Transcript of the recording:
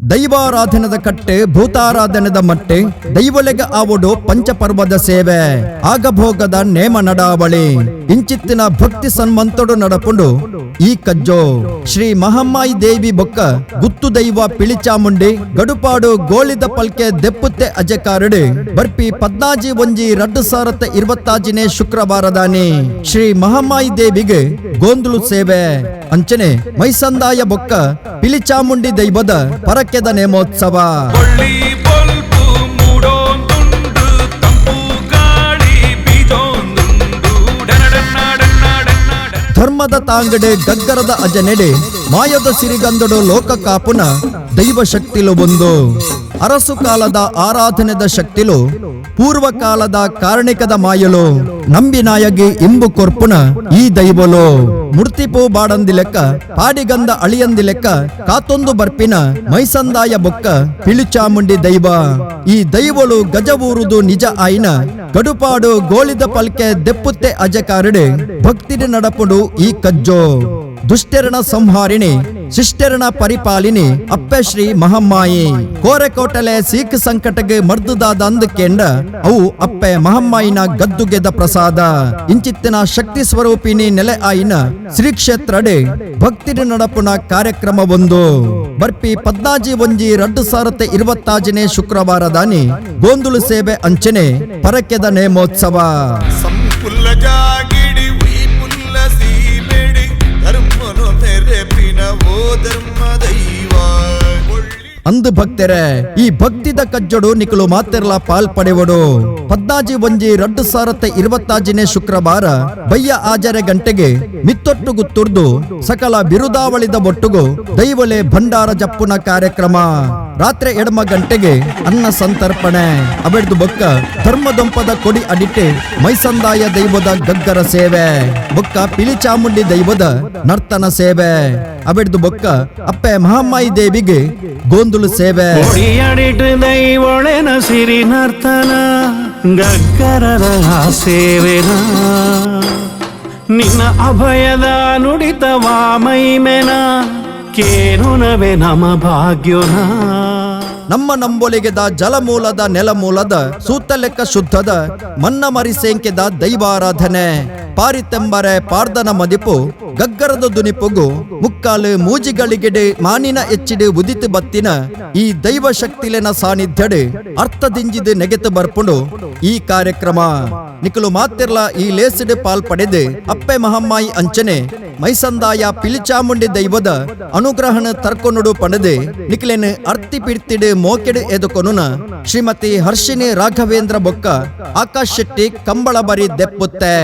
ದೈವಾರಾಧನದ ಕಟ್ಟೆ ಭೂತಾರಾಧನದ ಮಟ್ಟೆ ದೈವಲೆಗ ಆವಡು ಪಂಚಪರ್ವದ ಸೇವೆ ಆಗಭೋಗದ ನೇಮ ನಡಾವಳಿ ಇಂಚಿತ್ತಿನ ಭಕ್ತಿ ಸನ್ಮಂತೊಡು ನಡಪುಂಡು ಈ ಕಜ್ಜೋ ಶ್ರೀ ಮಹಮ್ಮಾಯಿ ದೇವಿ ಬೊಕ್ಕ ಗುತ್ತು ದೈವ ಪಿಳಿಚಾಮುಂಡಿ ಗಡುಪಾಡು ಗೋಳಿದ ಪಲ್ಕೆ ದೆಪ್ಪುತ್ತೆ ಅಜಕಾರಡು ಬರ್ಪಿ 14/1/2025 ಶುಕ್ರವಾರದಾನಿ ಶ್ರೀ ಮಹಮ್ಮಾಯಿ ದೇವಿಗೆ ಗೋಂದುಲು ಸೇವೆ ಅಂಚನೆ ಮೈಸಂದಾಯ ಬೊಕ್ಕ ಪಿಳಿಚಾಮುಂಡಿ ದೈವದ ಪರಕೆದ ನೇಮೋತ್ಸವ ಧರ್ಮದ ತಾಂಗಡೆ ಗಗ್ಗರದ ಅಜನೆಡೆ ಮಾಯದ ಸಿರಿಗಂದಡು ಲೋಕ ಕಾಪುನ ದೈವ ಶಕ್ತಿಲು ಒಂದು ಅರಸು ಕಾಲದ ಆರಾಧನೆದ ಶಕ್ತಿಲು ಪೂರ್ವ ಕಾಲದ ಕಾರಣಿಕದ ಮಾಯಲು ನಂಬಿನಾಯಗಿ ಇಂಬು ಕೊರ್ಪುನ ಈ ದೈವಲು ಮುರ್ತಿಪೂ ಬಾಡಂದಿ ಲೆಕ್ಕ ಪಾಡಿಗಂದ ಅಳಿಯಂದಿ ಲೆಕ್ಕ ಕಾತೊಂದು ಬರ್ಪಿನ ಮೈಸಂದಾಯ ಬೊಕ್ಕ ಪಿಳಿಚಾಮುಂಡಿ ದೈವ ಈ ದೈವಲು ಗಜವೂರುದು ನಿಜ ಆಯ್ನ ಗಡುಪಾಡು ಗೋಳಿದ ಪಲ್ಕೆ ದೆಪ್ಪುತ್ತೆ ಅಜಕಾರಡೆ ಭಕ್ತಿಡಿ ನಡಪುಡು ಈ ಕಜ್ಜೋ ದುಷ್ಟರಣ ಸಂಹಾರಿಣಿ ಶಿಷ್ಟರಣ ಪರಿಪಾಲಿನಿ ಅಪ್ಪೆ ಶ್ರೀ ಮಹಮ್ಮಾಯಿ ಕೋರೆಕೋಟಲೆ ಸೀಖ್ ಸಂಕಟಗೆ ಮರ್ದುದಾದ ಅಂದಕೆಂಡ ಅವು ಅಪ್ಪೆ ಮಹಮ್ಮಾಯಿನ ಗದ್ದುಗೆದ ಪ್ರಸಾದ ಇಂಚಿತ್ತಿನ ಶಕ್ತಿ ಸ್ವರೂಪಿನಿ ನೆಲೆ ಆಯಿನ ಶ್ರೀ ಕ್ಷೇತ್ರಡೆ ಭಕ್ತಿಡಿ ನಡಪುನ ಕಾರ್ಯಕ್ರಮ ಒಂದು ಬರ್ಪಿ 14/1/2025 ಶುಕ್ರವಾರದಾನಿ ಗೋಂದುಲು ಸೇವೆ ಅಂಚನೆ ಪರಕೆದ ನೇಮೋತ್ಸವ ಅಂದು ಭಕ್ತರೆ ಈ ಭಕ್ತಿದ ಕಜ್ಜಡು ನಿಕಲು ಮಾತೆರ್ಲ ಪಾಲ್ ಪಡೆವಡು 14/1/2025 ಶುಕ್ರವಾರ ಬಯ್ಯ ಆಜರೆ ಗಂಟೆಗೆ ಮಿತ್ತೊಟ್ಟು ಗುತ್ತುರ್ದು ಸಕಲ ಬಿರುದಾವಳಿದ ಒಟ್ಟುಗು ದೈವಲೆ ಭಂಡಾರ ಜಪ್ಪುನ ಕಾರ್ಯಕ್ರಮ ರಾತ್ರಿ 2 ಗಂಟೆಗೆ ಅನ್ನ ಸಂತರ್ಪಣೆ ಅಬೆಡ್ದು ಬೊಕ್ಕ ಧರ್ಮದೊಂಪದ ಕೊಡಿ ಅಡಿಟೆ ಮೈಸಂದಾಯ ದೈವದ ಗಗ್ಗರ ಸೇವೆ ಬೊಕ್ಕ ಪಿಳಿಚಾಮುಂಡಿ ದೈವದ ನರ್ತನ ಸೇವೆ ಅಬೆಡ್ದು ಬೊಕ್ಕ ಅಪ್ಪೆ ಮಹಮ್ಮಾಯಿ ದೇವಿಗೆ ಗೋಂದುಲು ಸೇವೆ ದೈವೊಳೆನ ಸಿರಿ ನರ್ತನ ಗಗ್ಗರರ ಸೇವೆನ ನಿನ್ನ ಅಭಯದ ನುಡಿತವ ಮೈಮೆನ ಕೇನುನವೆ ನಮ ಭಾಗ್ಯೋನ ನಮ್ಮ ನಂಬೊಲಿಗೆದ ಜಲಮೂಲದ ನೆಲಮೂಲದ ಸೂತ ಲೆಕ್ಕ ಶುದ್ಧದ ಮನ್ನ ಮರಿಸೇಂಕೆದ ದೈವಾರಾಧನೆ ಪಾರಿತೆಂಬರೆ ಪಾರ್ದನ ಮದಿಪು ಗಗ್ಗರದ ದುನಿಪುಗು ಮುಕ್ಕಾಲು ಮೂಜಿಗಳಿಗೆಡೆ ಮಾನಿನ ಎಚ್ಚಿಡು ಉದಿತು ಬತ್ತಿನ ಈ ದೈವ ಶಕ್ತಿಲೆನ ಸಾನ್ನಿಧ್ಯಡೆ ಅರ್ಥದಿಂಜಿದು ನೆಗೆತು ಬರ್ಪುಂಡು ಈ ಕಾರ್ಯಕ್ರಮ ನಿಕಲು ಮಾತಿರ್ಲ ಈ ಲೇಸಿಡೆ ಪಾಲ್ ಪಡೆದೆ ಅಪ್ಪೆ ಮಹಮ್ಮಾಯಿ ಅಂಚನೆ ಮೈಸಂದಾಯ ಪಿಳಿಚಾಮುಂಡಿ ದೈವದ ಅನುಗ್ರಹಣ ತರ್ಕೊನುಡು ಪಡೆದೆ ನಿಖಿಲೆನ್ ಅರ್ತಿ ಪಿಡ್ತಿಡು ಮೋಕೆಡು ಎದುಕೊನುನ ಶ್ರೀಮತಿ ಹರ್ಷಿನಿ ರಾಘವೇಂದ್ರ ಬೊಕ್ಕ ಆಕಾಶ್ ಶೆಟ್ಟಿ ಕಂಬಳ ಬರಿ ದೆಪ್ಪುತ್ತೆ